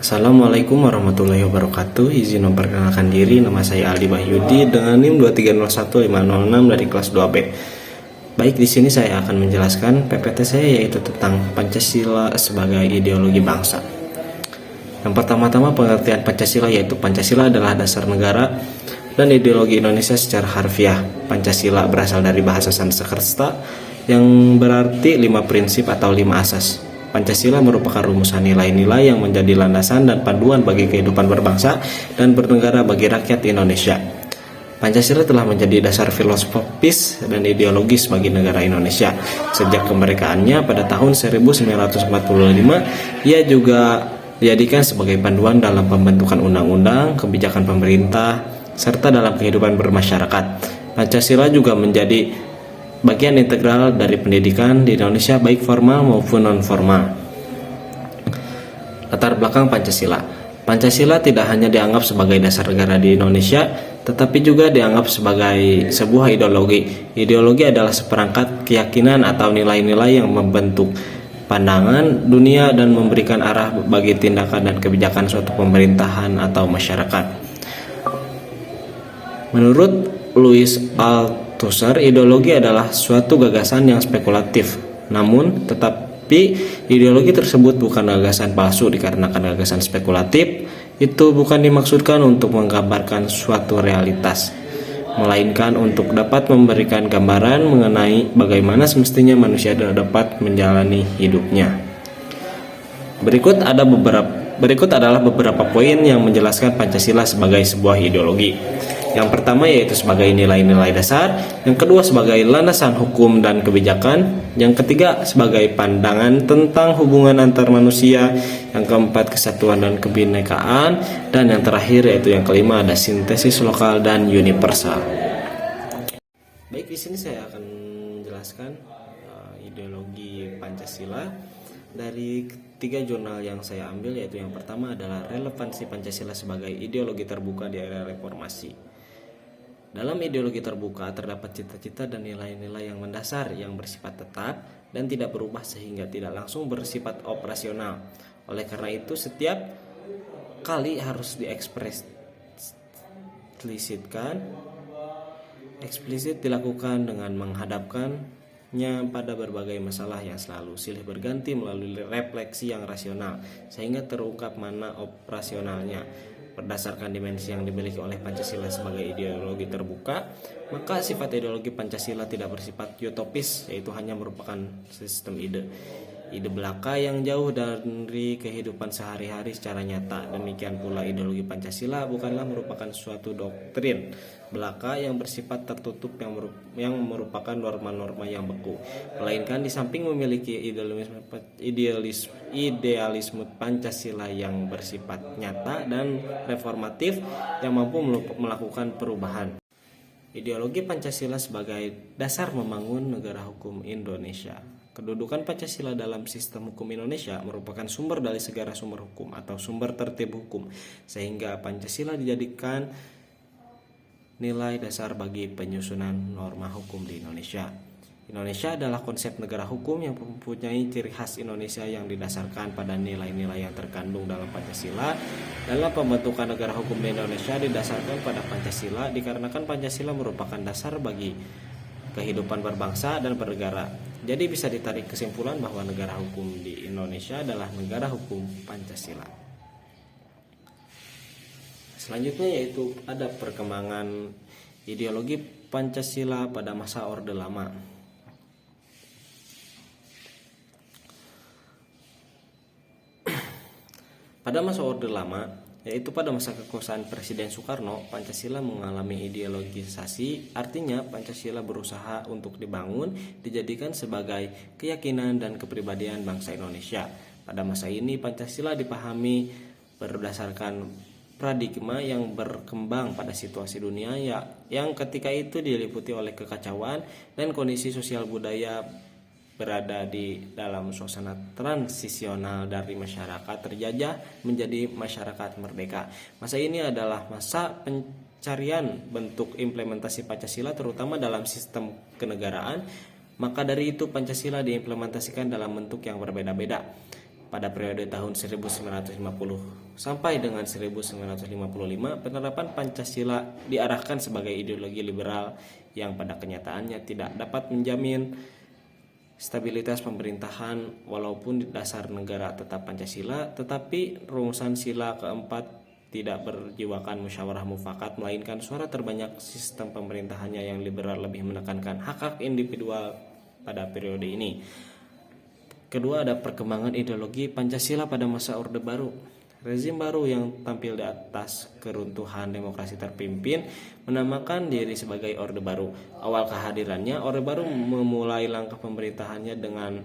Assalamualaikum warahmatullahi wabarakatuh. Izin memperkenalkan diri, nama saya Aldi Wahyudi dengan NIM 2301506 dari kelas 2B. Baik, di sini saya akan menjelaskan PPT saya, yaitu tentang Pancasila sebagai ideologi bangsa. Yang pertama-tama, pengertian Pancasila, yaitu Pancasila adalah dasar negara dan ideologi Indonesia secara harfiah. Pancasila berasal dari bahasa Sanskerta yang berarti 5 prinsip atau 5 asas. Pancasila merupakan rumusan nilai-nilai yang menjadi landasan dan panduan bagi kehidupan berbangsa dan bernegara bagi rakyat Indonesia. Pancasila telah menjadi dasar filosofis dan ideologis bagi negara Indonesia. Sejak kemerdekaannya pada tahun 1945, ia juga dijadikan sebagai panduan dalam pembentukan undang-undang, kebijakan pemerintah, serta dalam kehidupan bermasyarakat. Pancasila juga menjadi bagian integral dari pendidikan di Indonesia, baik formal maupun non-formal. Latar belakang Pancasila. Pancasila tidak hanya dianggap sebagai dasar negara di Indonesia, tetapi juga dianggap sebagai sebuah ideologi. Ideologi adalah seperangkat keyakinan atau nilai-nilai yang membentuk pandangan dunia dan memberikan arah bagi tindakan dan kebijakan suatu pemerintahan atau masyarakat. Menurut Louis Althusser, ideologi adalah suatu gagasan yang spekulatif. Namun, tetapi ideologi tersebut bukan gagasan palsu. Dikarenakan gagasan spekulatif itu bukan dimaksudkan untuk menggambarkan suatu realitas, melainkan untuk dapat memberikan gambaran mengenai bagaimana semestinya manusia dapat menjalani hidupnya. Berikut adalah beberapa poin yang menjelaskan Pancasila sebagai sebuah ideologi. Yang pertama yaitu sebagai nilai-nilai dasar, yang kedua sebagai landasan hukum dan kebijakan, yang ketiga sebagai pandangan tentang hubungan antar manusia, yang keempat kesatuan dan kebinekaan, dan yang terakhir yaitu yang kelima ada sintesis lokal dan universal. Baik, di sini saya akan menjelaskan ideologi Pancasila dari 3 jurnal yang saya ambil, yaitu yang pertama adalah relevansi Pancasila sebagai ideologi terbuka di era reformasi. Dalam ideologi terbuka terdapat cita-cita dan nilai-nilai yang mendasar yang bersifat tetap dan tidak berubah sehingga tidak langsung bersifat operasional. Oleh karena itu setiap kali harus eksplisit dilakukan dengan menghadapkannya pada berbagai masalah yang selalu silih berganti melalui refleksi yang rasional sehingga terungkap mana operasionalnya. Berdasarkan dimensi yang dimiliki oleh Pancasila sebagai ideologi terbuka, maka sifat ideologi Pancasila tidak bersifat utopis, yaitu hanya merupakan sistem ide belaka yang jauh dari kehidupan sehari-hari secara nyata. Demikian pula ideologi Pancasila bukanlah merupakan suatu doktrin belaka yang bersifat tertutup yang merupakan norma-norma yang beku, melainkan di samping memiliki idealisme Pancasila yang bersifat nyata dan reformatif yang mampu melakukan perubahan. Ideologi Pancasila sebagai dasar membangun negara hukum Indonesia. Kedudukan Pancasila dalam sistem hukum Indonesia merupakan sumber dari segala sumber hukum atau sumber tertib hukum, sehingga Pancasila dijadikan nilai dasar bagi penyusunan norma hukum di Indonesia. Indonesia adalah konsep negara hukum yang mempunyai ciri khas Indonesia yang didasarkan pada nilai-nilai yang terkandung dalam Pancasila. Dalam pembentukan negara hukum di Indonesia didasarkan pada Pancasila dikarenakan Pancasila merupakan dasar bagi kehidupan berbangsa dan bernegara. Jadi bisa ditarik kesimpulan bahwa negara hukum di Indonesia adalah negara hukum Pancasila. Selanjutnya yaitu ada perkembangan ideologi Pancasila pada masa Orde Lama. Pada masa Orde Lama, yaitu pada masa kekuasaan Presiden Soekarno, Pancasila mengalami ideologisasi. Artinya Pancasila berusaha untuk dibangun, dijadikan sebagai keyakinan dan kepribadian bangsa Indonesia. Pada masa ini Pancasila dipahami berdasarkan paradigma yang berkembang pada situasi dunia yang ketika itu diliputi oleh kekacauan dan kondisi sosial budaya berada di dalam suasana transisional dari masyarakat terjajah menjadi masyarakat merdeka. Masa ini adalah masa pencarian bentuk implementasi Pancasila terutama dalam sistem kenegaraan. Maka dari itu Pancasila diimplementasikan dalam bentuk yang berbeda-beda. Pada periode tahun 1950 sampai dengan 1955, penerapan Pancasila diarahkan sebagai ideologi liberal yang pada kenyataannya tidak dapat menjamin stabilitas pemerintahan walaupun di dasar negara tetap Pancasila, tetapi rumusan sila keempat tidak berjiwakan musyawarah mufakat, melainkan suara terbanyak. Sistem pemerintahannya yang liberal lebih menekankan hak-hak individual pada periode ini. Kedua, ada perkembangan ideologi Pancasila pada masa Orde Baru. Rezim baru yang tampil di atas keruntuhan demokrasi terpimpin menamakan diri sebagai Orde Baru. Awal kehadirannya, Orde Baru memulai langkah pemerintahannya dengan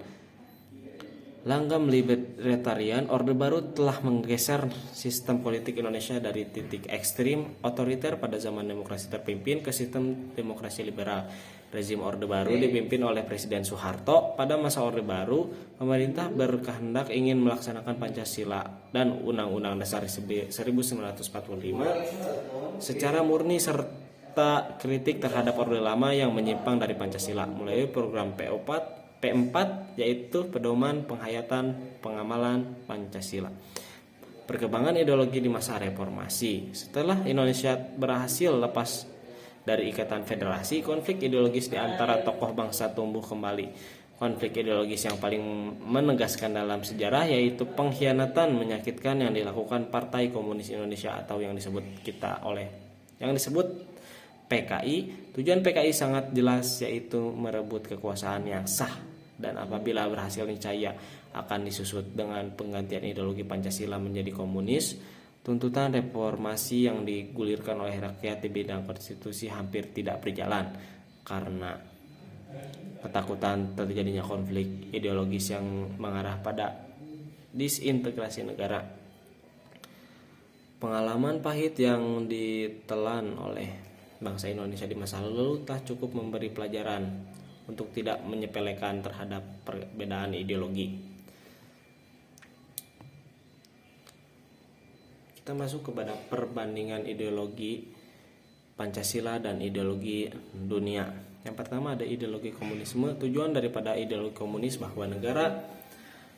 langgam libertarian. Orde Baru telah menggeser sistem politik Indonesia dari titik ekstrim otoriter pada zaman demokrasi terpimpin ke sistem demokrasi liberal. Rezim Orde Baru dipimpin oleh Presiden Soeharto. Pada masa Orde Baru, pemerintah berkehendak ingin melaksanakan Pancasila dan Undang-Undang Dasar 1945 secara murni serta kritik terhadap Orde Lama yang menyimpang dari Pancasila, mulai program P4 yaitu pedoman penghayatan pengamalan Pancasila. Perkembangan ideologi di masa reformasi. Setelah Indonesia berhasil lepas dari ikatan federasi, konflik ideologis di antara tokoh bangsa tumbuh kembali. Konflik ideologis yang paling menegaskan dalam sejarah yaitu pengkhianatan menyakitkan yang dilakukan Partai Komunis Indonesia atau yang disebut PKI. Tujuan PKI sangat jelas, yaitu merebut kekuasaan yang sah, dan apabila berhasil niscaya akan disusut dengan penggantian ideologi Pancasila menjadi komunis. Tuntutan reformasi yang digulirkan oleh rakyat di bidang konstitusi hampir tidak berjalan karena ketakutan terjadinya konflik ideologis yang mengarah pada disintegrasi negara. Pengalaman pahit yang ditelan oleh bangsa Indonesia di masa lalu telah cukup memberi pelajaran untuk tidak menyepelekan terhadap perbedaan ideologi. Kita masuk kepada perbandingan ideologi Pancasila dan ideologi dunia. Yang pertama ada ideologi komunisme. Tujuan daripada ideologi komunis bahwa negara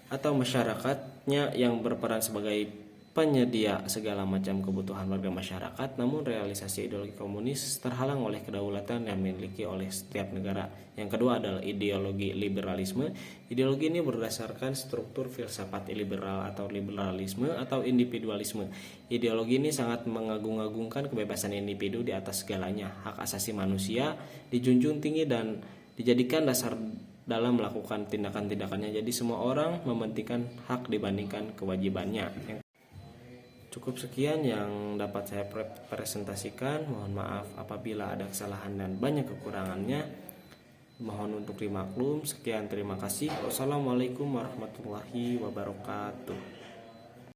atau masyarakatnya yang berperan sebagai penyedia segala macam kebutuhan warga masyarakat, namun realisasi ideologi komunis terhalang oleh kedaulatan yang dimiliki oleh setiap negara. Yang kedua adalah ideologi liberalisme. Ideologi ini berdasarkan struktur filsafat liberal atau liberalisme atau individualisme. Ideologi ini sangat mengagung-agungkan kebebasan individu di atas segalanya. Hak asasi manusia dijunjung tinggi dan dijadikan dasar dalam melakukan tindakan-tindakannya. Jadi semua orang mementingkan hak dibandingkan kewajibannya. Cukup sekian yang dapat saya presentasikan. Mohon maaf apabila ada kesalahan dan banyak kekurangannya. Mohon untuk dimaklum. Sekian, terima kasih. Wassalamualaikum warahmatullahi wabarakatuh.